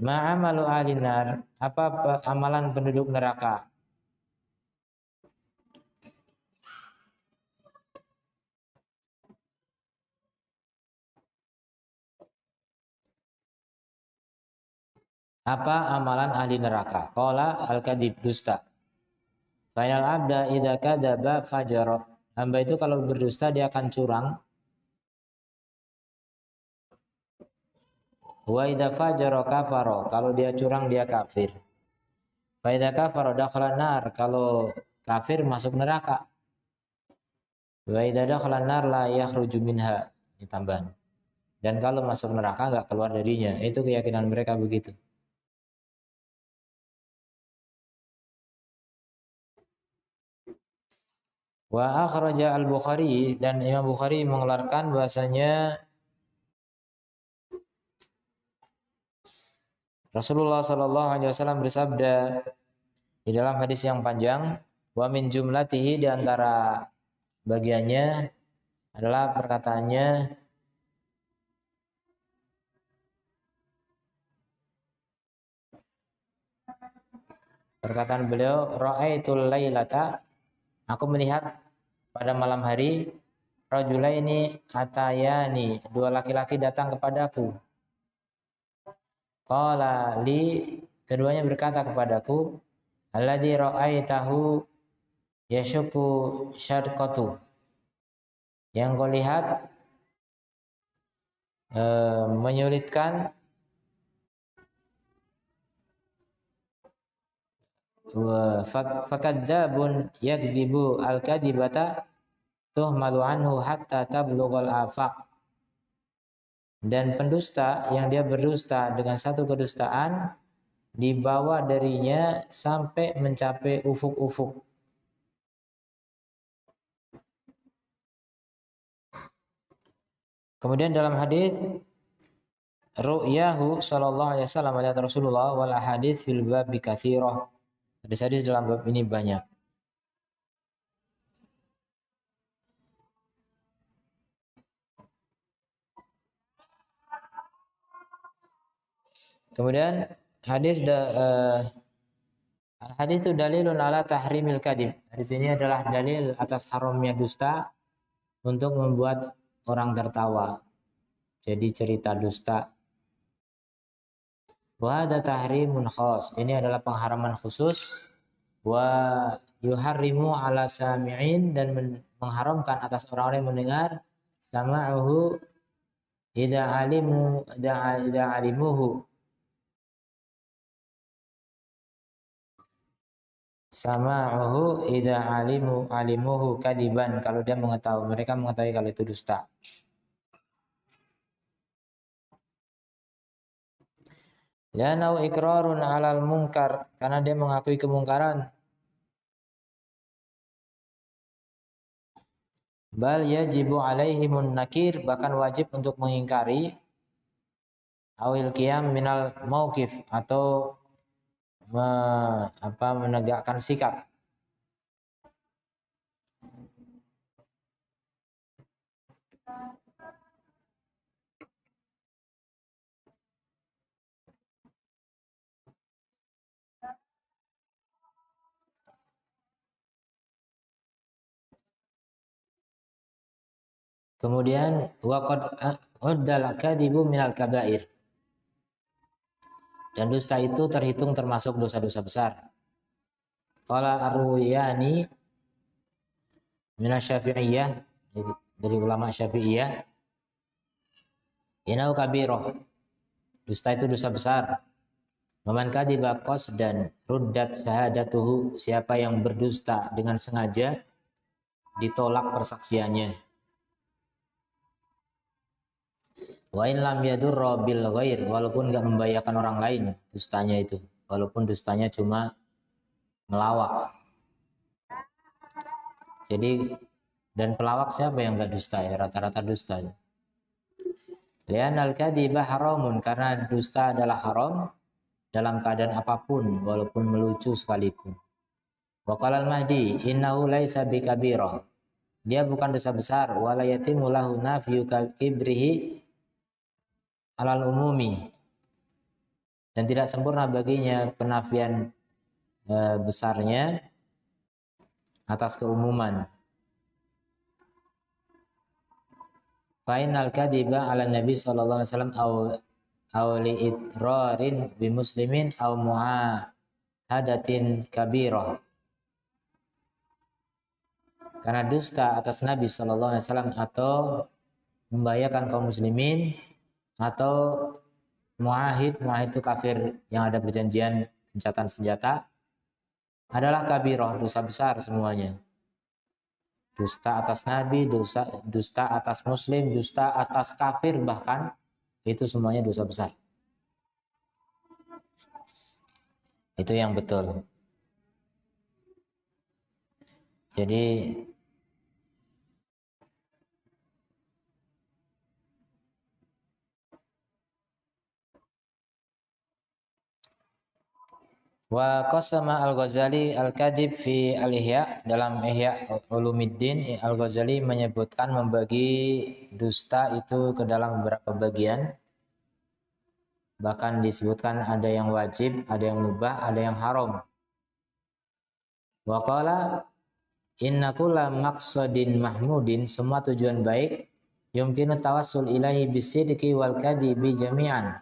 Ma'amalu ahli nar, apa amalan penduduk neraka? Apa amalan ahli neraka? Qala al-kadzib, dusta. Final abda idza kadzaba fajara. Hamba itu kalau berdusta dia akan curang. Wa idza fajara kafara, kalau dia curang dia kafir. Fa idza kafara dakhala nar, kalau kafir masuk neraka. Wa idza dakhala nar la yakhruju minha, ditambahan. Dan kalau masuk neraka enggak keluar darinya. Itu keyakinan mereka begitu. Wa akhraja al-Bukhari, dan Imam Bukhari mengeluarkan bahasanya Rasulullah Shallallahu Alaihi Wasallam bersabda di dalam hadis yang panjang, wa min jumlatihi, di antara bagiannya adalah perkataan beliau, ra'aitul lailata, aku melihat pada malam hari, rajulaini atayani, dua laki-laki datang kepadaku. Qala li, keduanya berkata kepadaku, alladzi ra'aitahu yashuku syarqatu, yang kau lihat menyulitkan fakadzabun yakdzibu al-kadibata tuhmalu anhu hatta tablughal afaq, dan pendusta yang dia berdusta dengan satu kedustaan dibawa darinya sampai mencapai ufuk-ufuk. Kemudian dalam hadis ru'yahu sallallahu alaihi wasallam, melihat Rasulullah, wal hadits fil babi katsirah, hadis-hadis dalam bab ini banyak. Kemudian hadis hadis itu dalilun ala tahrimil kadib. Hadis ini adalah dalil atas haramnya dusta untuk membuat orang tertawa. Jadi cerita dusta. Wa hadza tahrimun khas. Ini adalah pengharaman khusus. Wa yuharrimu ala sami'in, dan mengharamkan atas orang-orang yang mendengar, sama'uhu idza alimuhu, sama'uhu idza alimuhu kadiban, kalau dia mereka mengetahui kalau itu dusta. Lanau ikrarun alal munkar, karena dia mengakui kemungkaran. Bal yajibu alaihimun nakir, bahkan wajib untuk mengingkari. Awil qiyam minal mauqif, atau menegakkan sikap. Kemudian waqad uddal kadibu minal kabair, dan dusta itu terhitung termasuk dosa-dosa besar. Qala ar-Ruwayani minasy-Syafi'iyah, dari ulama Syafi'iyah, inau kabirah, dusta itu dosa besar. Waman kadiba qasdan ruddat syahadatuhu, siapa yang berdusta dengan sengaja ditolak persaksiannya. Wa in lam yadurra bil ghair, walaupun enggak membahayakan orang lain dustanya itu, walaupun dustanya cuma melawak. Jadi, dan pelawak siapa yang enggak dusta ya? Rata-rata dusta. Li'anal kadhiba haramun, karena dusta adalah haram dalam keadaan apapun, walaupun melucu sekalipun. Wa qala al-Mahdi innahu laisa bikabirah, dia bukan dosa besar. Wala yatimu lahu nafyu kibrihi alal umumi, dan tidak sempurna baginya penafian besarnya atas keumuman. Fainal kadiba ala Nabi sallallahu alaihi wasallam aw li idrarin bi muslimin aw muahadatin kabirah, karena dusta atas Nabi sallallahu alaihi wasallam atau membahayakan kaum muslimin, atau muahid itu kafir yang ada perjanjian gencatan senjata, adalah kabirah, dosa besar semuanya. Dusta atas Nabi, dusta atas muslim, dusta atas kafir bahkan, itu semuanya dosa besar. Itu yang betul. Jadi Wa qasama Al-Ghazali al-kadhib fi al-Ihya, dalam Ihya Ulumuddin Al-Ghazali menyebutkan membagi dusta itu ke dalam beberapa bagian. Bahkan disebutkan ada yang wajib, ada yang mubah, ada yang haram. Wa qala inna kulla maqsadin mahmudin, semua tujuan baik, yumkinu tawassul ilahi bisidqi wal kadhibi jami'an,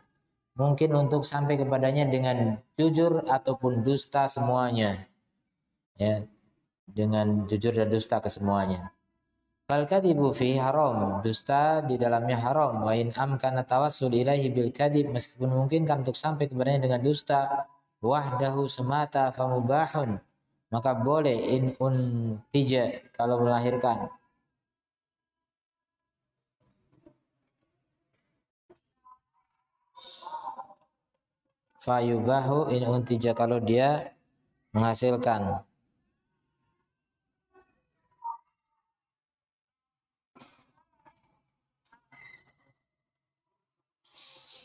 mungkin untuk sampai kepadanya dengan jujur ataupun dusta semuanya, ya, dengan jujur dan dusta ke semuanya. Fal kadhibu fi haram, dusta di dalamnya haram. Wa in amkana tawassul ilaihi bil kadhib, meskipun mungkin kan untuk sampai kepadanya dengan dusta wahdahu semata famubahun, maka boleh in untija, kalau melahirkan. Fayubahu in untija, kalau dia menghasilkan.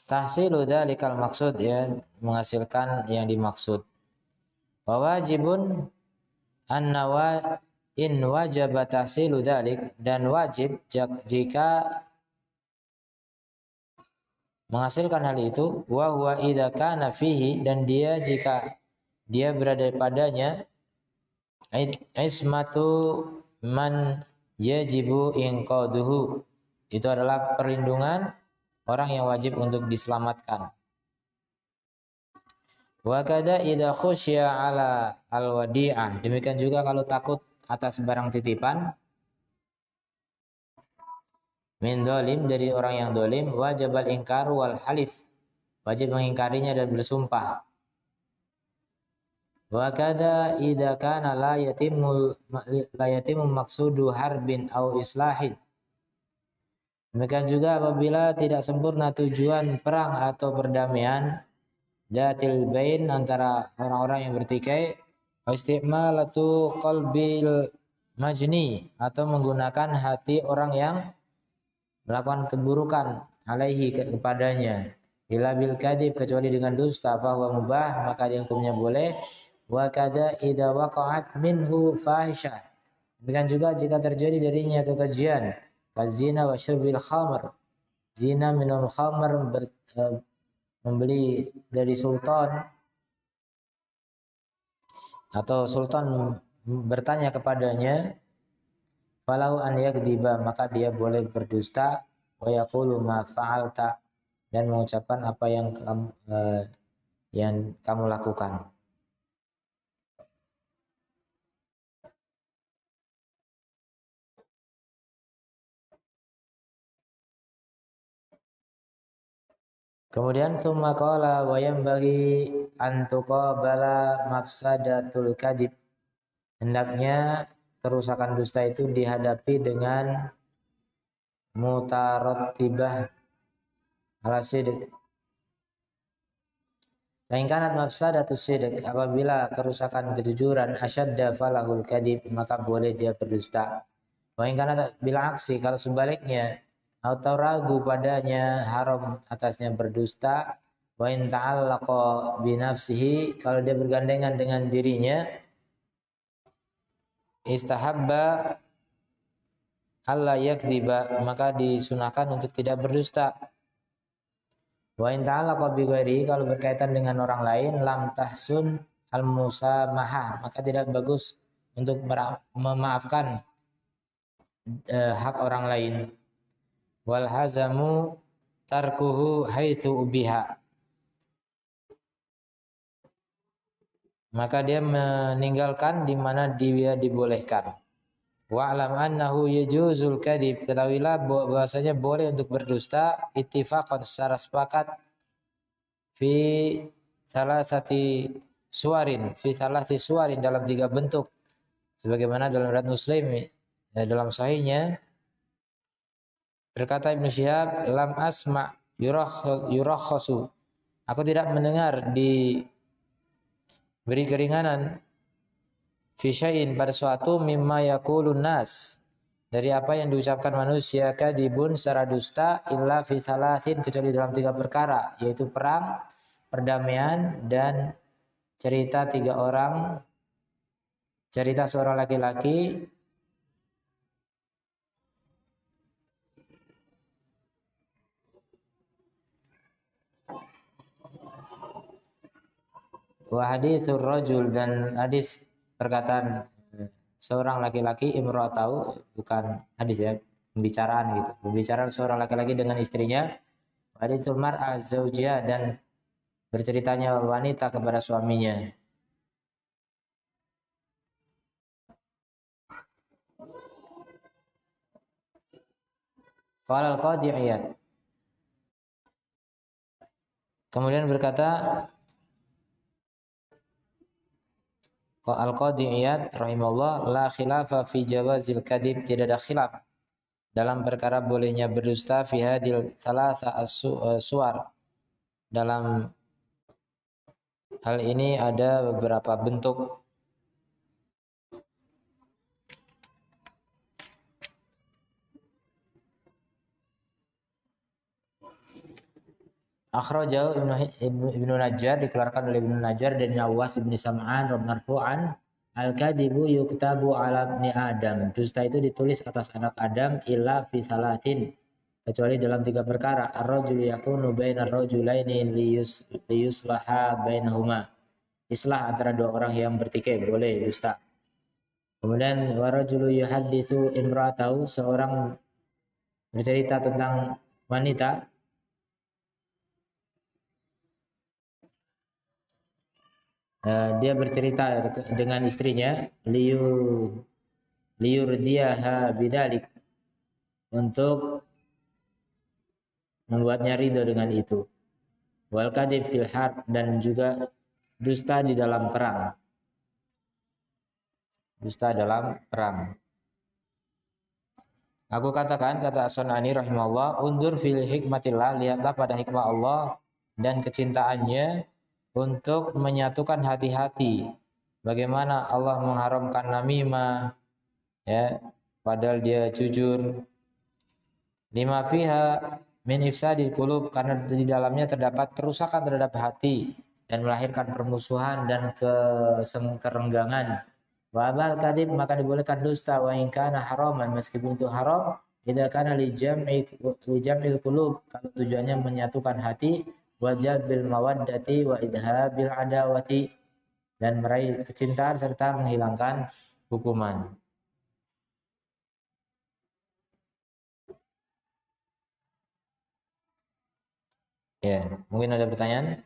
Tahsilu dzalikal maksud, ya, menghasilkan yang dimaksud. Wa wajibun annawa in wajaba tahsilu dzalik, dan wajib jika menghasilkan hal itu, wa huwa idza kana fihi, dan dia jika dia berada padanya, ismatu man yajibu inqaduhu, itu adalah perlindungan orang yang wajib untuk diselamatkan. Wa kada idza khusya ala al-wadi'ah, demikian juga kalau takut atas barang titipan, min dolim, dari orang yang dolim, wajibal ingkar wal halif, wajib mengingkarinya dan bersumpah. Wa kada idza kana la yatimu maqsudu harbin au islahin, demikian juga apabila tidak sempurna tujuan perang atau perdamaian, datil bain, antara orang-orang yang bertikai, istimalatu qalbil majni, atau menggunakan hati orang yang melakukan keburukan, alaihi, kepadanya, ila bil kadhib, kecuali dengan dusta, bahwa mubah, maka hukumnya boleh. Wa kada idza waqa'at minhu fahisyah, demikian juga jika terjadi darinya kekejian, kazina wa syurbil khamr, zina, minum khamr, membeli dari sultan, atau sultan bertanya kepadanya, falau an yakdziba, maka dia boleh berdusta, wa yaqulu ma fa'alta, dan mengucapkan apa yang kamu lakukan. Kemudian tsumma qala wa yanbaghi an tuqabala mafsadatul kadhib, hendaknya kerusakan dusta itu dihadapi dengan mutarattibah ala sidq. Fa in kanat mafsadatus sidq, apabila kerusakan kejujuran, asyadda falahul kadhib, maka boleh dia berdusta. Wa in kanat bil aksi, kalau sebaliknya, atau ragu padanya, haram atasnya berdusta. Wa in ta'allaqa bi nafsihi, kalau dia bergandengan dengan dirinya, istahabba alla yakdziba, maka disunahkan untuk tidak berdusta. Wa in ta'allaqa bi ghairi, kalau berkaitan dengan orang lain, lam tahsun al musamahah, maka tidak bagus untuk memaafkan hak orang lain. Wal hazamu tarkuhu haitsu ubiha, maka dia meninggalkan di mana dia dibolehkan. Wa alam annahu yajuzul kadhib, ketahuilah bahwasanya boleh untuk berdusta, ittifaqan, secara sepakat, fi thalathati suwarin, dalam 3 bentuk, sebagaimana dalam riwayat Muslim, dalam sahihnya berkata Ibnu Syihab, lam asma yurakhasu, aku tidak mendengar diberi keringanan, fi syai'in, pada suatu, mimma yaqulun nas, dari apa yang diucapkan manusia, kadibun, secara dusta, illa fi thalathin, kecuali dalam 3 perkara, yaitu perang, perdamaian, dan cerita 3 orang, cerita seorang laki-laki wa haditsur rajul, dan hadis perkataan seorang laki-laki imra'atahu, bukan hadis ya, pembicaraan gitu. Pembicaraan seorang laki-laki dengan istrinya, haditsul mar'a zaujiyah, dan berceritanya wanita kepada suaminya. Qala al-Qadhi Iyad. Kemudian berkata Al-Qadhi Iyad rahimahullah, la khilafa fi jawazil kadhib, tidak ada khilaf dalam perkara bolehnya berdusta fi hadil thalatha suwar. Dalam hal ini ada beberapa bentuk. Akhrajahu Ibnu Najjar, dikeluarkan oleh Ibnu Najjar dari Nawas bin Sam'an marfu'an, al-kadhibu yuktabu ala ibni Adam, dusta itu ditulis atas anak Adam, illa fi salatin, kecuali dalam 3 perkara. Ar-rajulu yakunu bainar rajulaini liyuslaha bainahuma, islah antara 2 orang yang bertikai, boleh dusta. Kemudian warajulu yuhadditsu imra'atahu, seorang bercerita tentang wanita, dia bercerita dengan istrinya, liyurdiyaha bidalik, untuk membuatnya ridho dengan itu. Wal kadhib fil harb, dan juga dusta di dalam perang. Dusta dalam perang. Aku katakan, kata As-Sunani rahimahullah, undur fil hikmatillah, lihatlah pada hikmah Allah dan kecintaannya untuk menyatukan hati-hati. Bagaimana Allah mengharamkan namimah, ya, padahal dia jujur. Lima fiha min ifsadil qulub, karena di dalamnya terdapat perusakan terhadap hati dan melahirkan permusuhan dan kerenggangan. Wa abal kadhib, maka dibolehkan dusta, wa in kana haraman, meskipun itu haram, idza kana li jam'il qulub, kalau tujuannya menyatukan hati, wajib bil mawaddati wa idhabil adawati, dan meraih kecintaan serta menghilangkan hukuman. Ya, mungkin ada pertanyaan?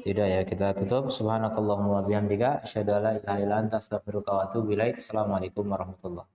Tidak ya, kita tutup. Subhanakallahumma wa bihamdika asyhadu an la ilaha illa anta astaghfiruka wa atubu ilaik. Assalamualaikum warahmatullahi wabarakatuh.